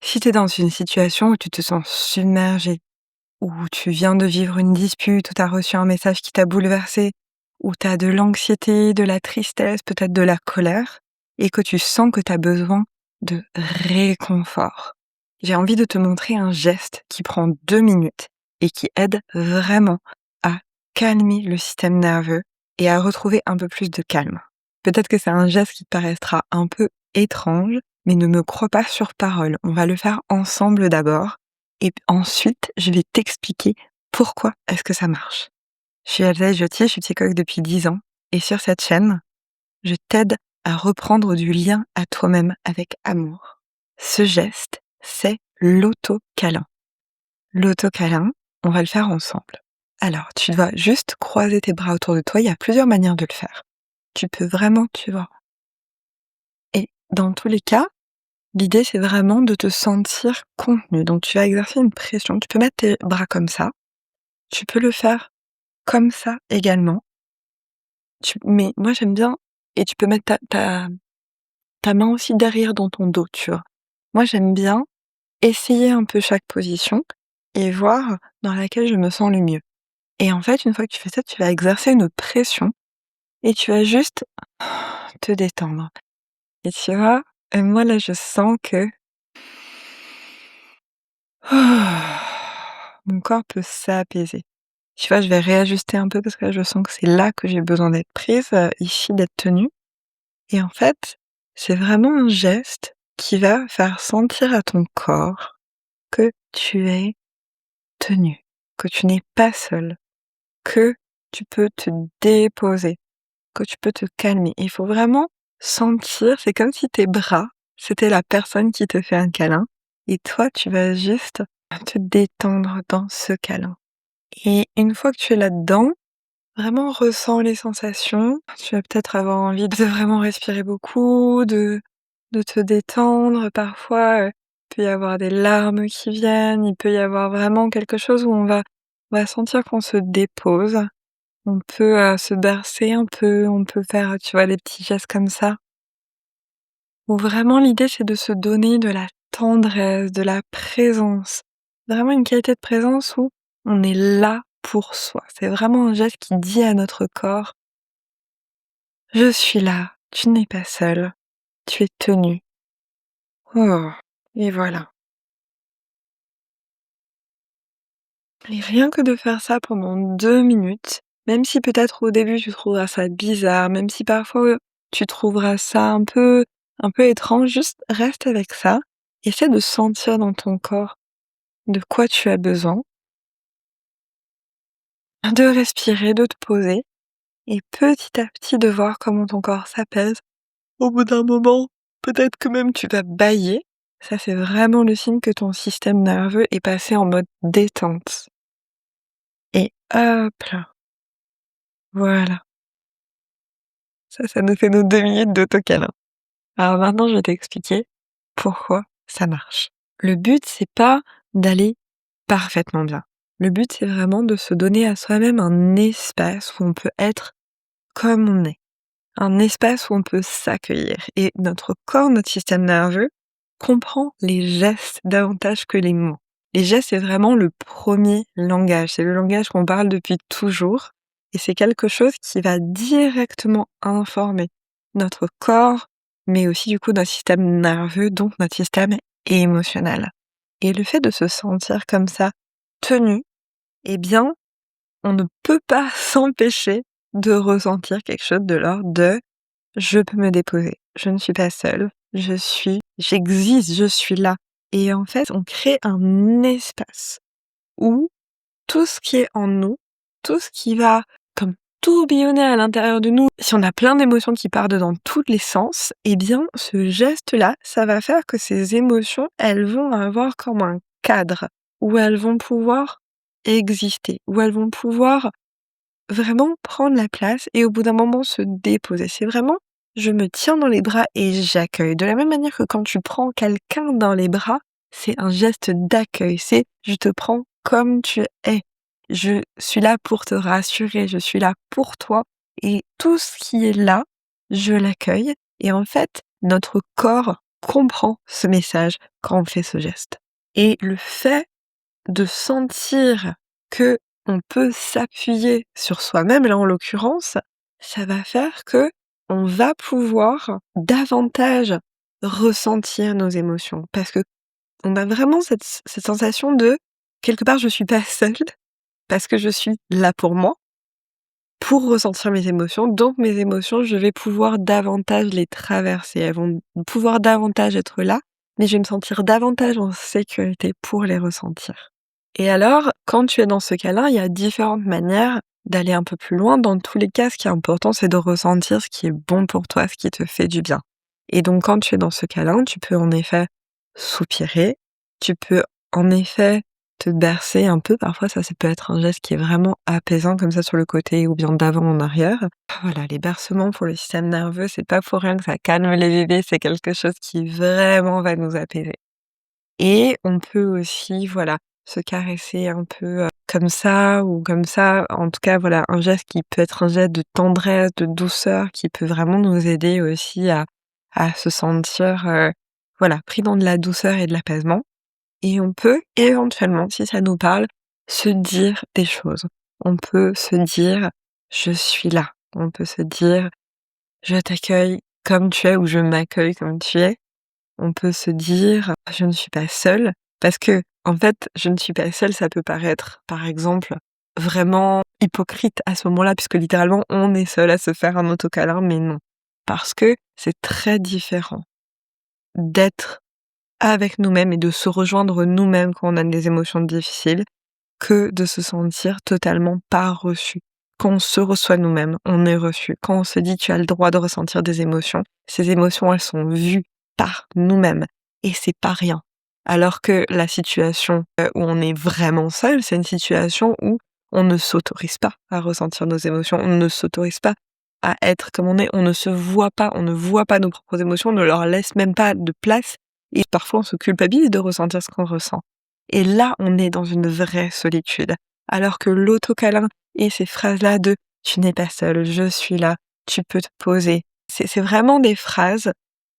Si tu es dans une situation où tu te sens submergé, où tu viens de vivre une dispute, où tu as reçu un message qui t'a bouleversé, où tu as de l'anxiété, de la tristesse, peut-être de la colère, et que tu sens que tu as besoin de réconfort, j'ai envie de te montrer un geste qui prend 2 minutes et qui aide vraiment à calmer le système nerveux et à retrouver un peu plus de calme. Peut-être que c'est un geste qui te paraîtra un peu étrange, mais ne me crois pas sur parole. On va le faire ensemble d'abord et ensuite je vais t'expliquer pourquoi est-ce que ça marche. Je suis Elsa Jottier, je suis psychologue depuis 10 ans et sur cette chaîne, je t'aide à reprendre du lien à toi-même avec amour. Ce geste, c'est l'auto-câlin. L'auto-câlin, on va le faire ensemble. Alors, tu dois juste croiser tes bras autour de toi, il y a plusieurs manières de le faire. Tu peux vraiment, tu vois. Et dans tous les cas, l'idée c'est vraiment de te sentir contenu. Donc tu vas exercer une pression, tu peux mettre tes bras comme ça, tu peux le faire comme ça également. Mais moi j'aime bien, et tu peux mettre ta main aussi derrière dans ton dos, tu vois. Moi j'aime bien essayer un peu chaque position et voir dans laquelle je me sens le mieux. Et en fait, une fois que tu fais ça, tu vas exercer une pression et tu vas juste te détendre. Et tu vois, moi là, je sens que mon corps peut s'apaiser. Tu vois, je vais réajuster un peu parce que là, je sens que c'est là que j'ai besoin d'être prise, ici, d'être tenue. Et en fait, c'est vraiment un geste qui va faire sentir à ton corps que tu es tenu, que tu n'es pas seul, que tu peux te déposer, que tu peux te calmer. Il faut vraiment sentir, c'est comme si tes bras, c'était la personne qui te fait un câlin, et toi, tu vas juste te détendre dans ce câlin. Et une fois que tu es là-dedans, vraiment ressens les sensations. Tu vas peut-être avoir envie de vraiment respirer beaucoup, de te détendre. Parfois, il peut y avoir des larmes qui viennent, il peut y avoir vraiment quelque chose où on va sentir qu'on se dépose. On peut, se bercer un peu, on peut faire, tu vois, des petits gestes comme ça. Où vraiment l'idée, c'est de se donner de la tendresse, de la présence. Vraiment une qualité de présence où on est là pour soi. C'est vraiment un geste qui dit à notre corps: «Je suis là, tu n'es pas seul, tu es tenu». Oh, et voilà. Et rien que de faire ça pendant 2 minutes, même si peut-être au début tu trouveras ça bizarre, même si parfois, tu trouveras ça un peu étrange, juste reste avec ça. Essaie de sentir dans ton corps de quoi tu as besoin, de respirer, de te poser et petit à petit de voir comment ton corps s'apaise. Au bout d'un moment, peut-être que même tu vas bâiller. Ça, c'est vraiment le signe que ton système nerveux est passé en mode détente. Et hop là, voilà. Ça nous fait nos 2 minutes d'auto-câlin. Alors maintenant, je vais t'expliquer pourquoi ça marche. Le but, c'est pas d'aller parfaitement bien. Le but, c'est vraiment de se donner à soi-même un espace où on peut être comme on est. Un espace où on peut s'accueillir. Et notre corps, notre système nerveux, comprend les gestes davantage que les mots. Les gestes, c'est vraiment le premier langage. C'est le langage qu'on parle depuis toujours. Et c'est quelque chose qui va directement informer notre corps, mais aussi du coup notre système nerveux, donc notre système émotionnel. Et le fait de se sentir comme ça, tenu, eh bien, on ne peut pas s'empêcher de ressentir quelque chose de l'ordre de je peux me déposer, je ne suis pas seule, j'existe, je suis là. Et en fait, on crée un espace où tout ce qui est en nous, tout ce qui va comme tourbillonner à l'intérieur de nous, si on a plein d'émotions qui partent dans tous les sens, eh bien, ce geste-là, ça va faire que ces émotions, elles vont avoir comme un cadre où elles vont pouvoir exister, où elles vont pouvoir vraiment prendre la place et au bout d'un moment se déposer. C'est vraiment, je me tiens dans les bras et j'accueille. De la même manière que quand tu prends quelqu'un dans les bras, c'est un geste d'accueil. C'est je te prends comme tu es. Je suis là pour te rassurer, je suis là pour toi et tout ce qui est là, je l'accueille. Et en fait, notre corps comprend ce message quand on fait ce geste. Et le fait de sentir que on peut s'appuyer sur soi-même, là en l'occurrence, ça va faire que on va pouvoir davantage ressentir nos émotions. Parce que on a vraiment cette sensation de quelque part je suis pas seule, parce que je suis là pour moi, pour ressentir mes émotions. Donc mes émotions, je vais pouvoir davantage les traverser. Elles vont pouvoir davantage être là, mais je vais me sentir davantage en sécurité pour les ressentir. Et alors, quand tu es dans ce cas-là, il y a différentes manières d'aller un peu plus loin. Dans tous les cas, ce qui est important, c'est de ressentir ce qui est bon pour toi, ce qui te fait du bien. Et donc, quand tu es dans ce cas-là, tu peux en effet soupirer, tu peux en effet te bercer un peu. Parfois, ça peut être un geste qui est vraiment apaisant, comme ça, sur le côté ou bien d'avant en arrière. Voilà, les bercements pour le système nerveux, c'est pas pour rien que ça calme les bébés, c'est quelque chose qui vraiment va nous apaiser. Et on peut aussi, voilà, se caresser un peu, comme ça ou comme ça. En tout cas, voilà, un geste qui peut être un geste de tendresse, de douceur, qui peut vraiment nous aider aussi à se sentir, voilà, pris dans de la douceur et de l'apaisement. Et on peut éventuellement, si ça nous parle, se dire des choses. On peut se dire: «Je suis là». On peut se dire: «Je t'accueille comme tu es» ou «Je m'accueille comme tu es». On peut se dire: «Je ne suis pas seule», parce que, en fait, «je ne suis pas seule», ça peut paraître, par exemple, vraiment hypocrite à ce moment-là, puisque littéralement, on est seul à se faire un autocâlin, mais non. Parce que c'est très différent d'être avec nous-mêmes et de se rejoindre nous-mêmes quand on a des émotions difficiles, que de se sentir totalement pas reçu. Quand on se reçoit nous-mêmes, on est reçu. Quand on se dit: «Tu as le droit de ressentir des émotions», ces émotions, elles sont vues par nous-mêmes et c'est pas rien. Alors que la situation, où on est vraiment seul, c'est une situation où on ne s'autorise pas à ressentir nos émotions, on ne s'autorise pas à être comme on est, on ne se voit pas, on ne voit pas nos propres émotions, on ne leur laisse même pas de place et parfois on se culpabilise de ressentir ce qu'on ressent. Et là, on est dans une vraie solitude. Alors que l'autocâlin et ces phrases-là de «Tu n'es pas seul, je suis là, tu peux te poser», c'est vraiment des phrases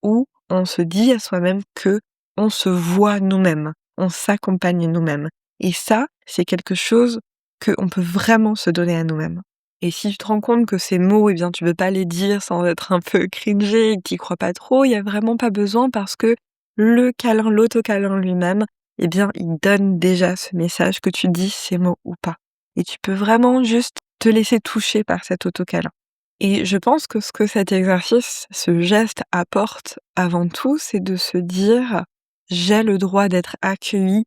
où on se dit à soi-même que on se voit nous-mêmes, on s'accompagne nous-mêmes. Et ça, c'est quelque chose qu'on peut vraiment se donner à nous-mêmes. Et si tu te rends compte que ces mots, eh bien, tu peux pas les dire sans être un peu cringé et que t'y crois pas trop, il y a vraiment pas besoin parce que le câlin, l'autocâlin lui-même, eh bien, il donne déjà ce message que tu dis ces mots ou pas. Et tu peux vraiment juste te laisser toucher par cet autocâlin. Et je pense que ce que cet exercice, ce geste apporte avant tout, c'est de se dire: «J'ai le droit d'être accueilli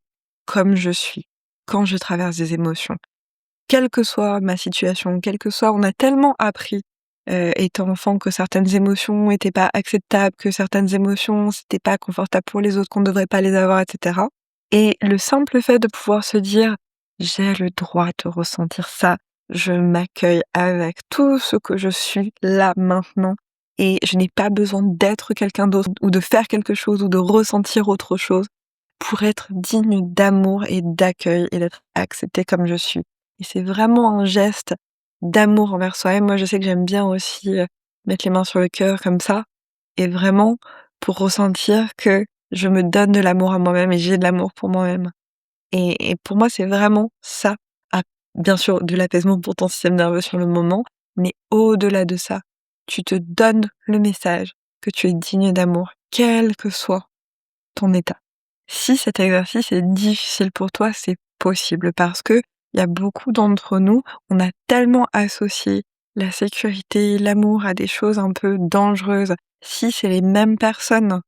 comme je suis, quand je traverse des émotions». Quelle que soit ma situation, quelle que soit on a tellement appris, étant enfant que certaines émotions étaient pas acceptables, que certaines émotions, c'était pas confortable pour les autres, qu'on ne devrait pas les avoir et cetera. Et le simple fait de pouvoir se dire: «J'ai le droit de ressentir ça, je m'accueille avec tout ce que je suis là, maintenant et je n'ai pas besoin d'être quelqu'un d'autre ou de faire quelque chose ou de ressentir autre chose pour être digne d'amour et d'accueil et d'être acceptée comme je suis». Et c'est vraiment un geste d'amour envers soi-même. Moi, je sais que j'aime bien aussi, mettre les mains sur le cœur comme ça et vraiment pour ressentir que je me donne de l'amour à moi-même et j'ai de l'amour pour moi-même. Et pour moi, c'est vraiment ça. Ah, bien sûr, de l'apaisement pour ton système nerveux sur le moment, mais au-delà de ça, tu te donnes le message que tu es digne d'amour, quel que soit ton état. Si cet exercice est difficile pour toi, c'est possible parce que il y a beaucoup d'entre nous, on a tellement associé la sécurité, l'amour à des choses un peu dangereuses. Si c'est les mêmes personnes,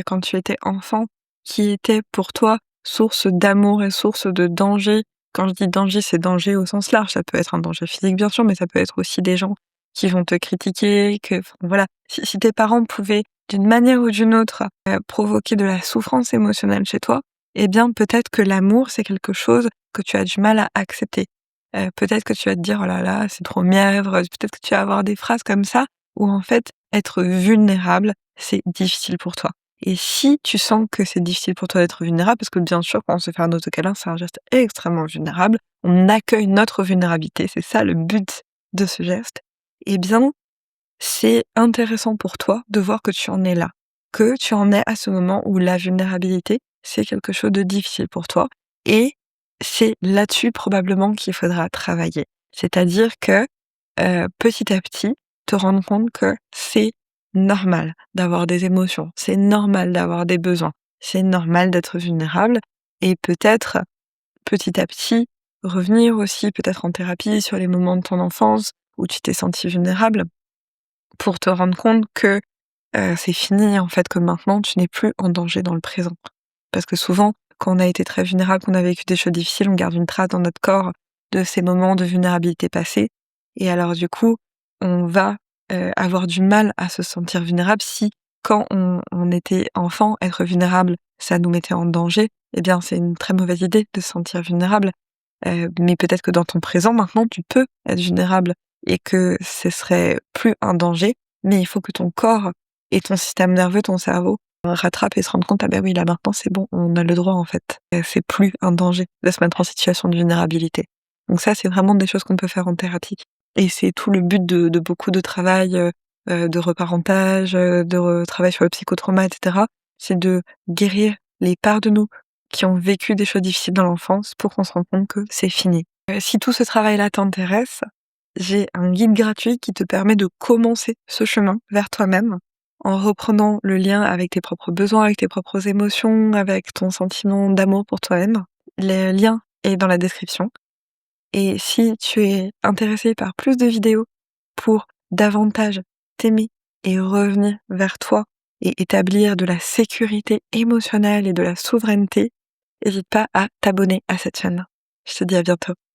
quand tu étais enfant, qui étaient pour toi source d'amour et source de danger. Quand je dis danger, c'est danger au sens large. Ça peut être un danger physique, bien sûr, mais ça peut être aussi des gens qui vont te critiquer, enfin, voilà. Si tes parents pouvaient, d'une manière ou d'une autre, provoquer de la souffrance émotionnelle chez toi, eh bien, peut-être que l'amour, c'est quelque chose que tu as du mal à accepter. Peut-être que tu vas te dire: «Oh là là, c'est trop mièvre», peut-être que tu vas avoir des phrases comme ça, où en fait, être vulnérable, c'est difficile pour toi. Et si tu sens que c'est difficile pour toi d'être vulnérable, parce que bien sûr, quand on se fait un autocâlin, c'est un geste extrêmement vulnérable, on accueille notre vulnérabilité, c'est ça le but de ce geste, eh bien, c'est intéressant pour toi de voir que tu en es là. que tu en es à ce moment où la vulnérabilité, c'est quelque chose de difficile pour toi et c'est là-dessus probablement qu'il faudra travailler. C'est-à-dire que, petit à petit, te rendre compte que c'est normal d'avoir des émotions, c'est normal d'avoir des besoins, c'est normal d'être vulnérable et peut-être, petit à petit, revenir aussi peut-être en thérapie sur les moments de ton enfance où tu t'es sentie vulnérable pour te rendre compte que, c'est fini en fait, que maintenant tu n'es plus en danger dans le présent. Parce que souvent, quand on a été très vulnérable, qu'on a vécu des choses difficiles, on garde une trace dans notre corps de ces moments de vulnérabilité passés et alors du coup, on va, avoir du mal à se sentir vulnérable si quand on était enfant, être vulnérable, ça nous mettait en danger, eh bien c'est une très mauvaise idée de se sentir vulnérable. Mais peut-être que dans ton présent, maintenant, tu peux être vulnérable et que ce serait plus un danger, mais il faut que ton corps et ton système nerveux, ton cerveau, rattrapent et se rendent compte: «Ah ben oui, là maintenant c'est bon, on a le droit en fait, c'est plus un danger de se mettre en situation de vulnérabilité». Donc ça, c'est vraiment des choses qu'on peut faire en thérapie et c'est tout le but de beaucoup de travail, de reparentage, travail sur le psychotrauma et cetera. C'est de guérir les parts de nous qui ont vécu des choses difficiles dans l'enfance pour qu'on se rende compte que c'est fini. Si tout ce travail-là t'intéresse, j'ai un guide gratuit qui te permet de commencer ce chemin vers toi-même en reprenant le lien avec tes propres besoins, avec tes propres émotions, avec ton sentiment d'amour pour toi-même. Le lien est dans la description. Et si tu es intéressé par plus de vidéos pour davantage t'aimer et revenir vers toi et établir de la sécurité émotionnelle et de la souveraineté, n'hésite pas à t'abonner à cette chaîne. Je te dis à bientôt.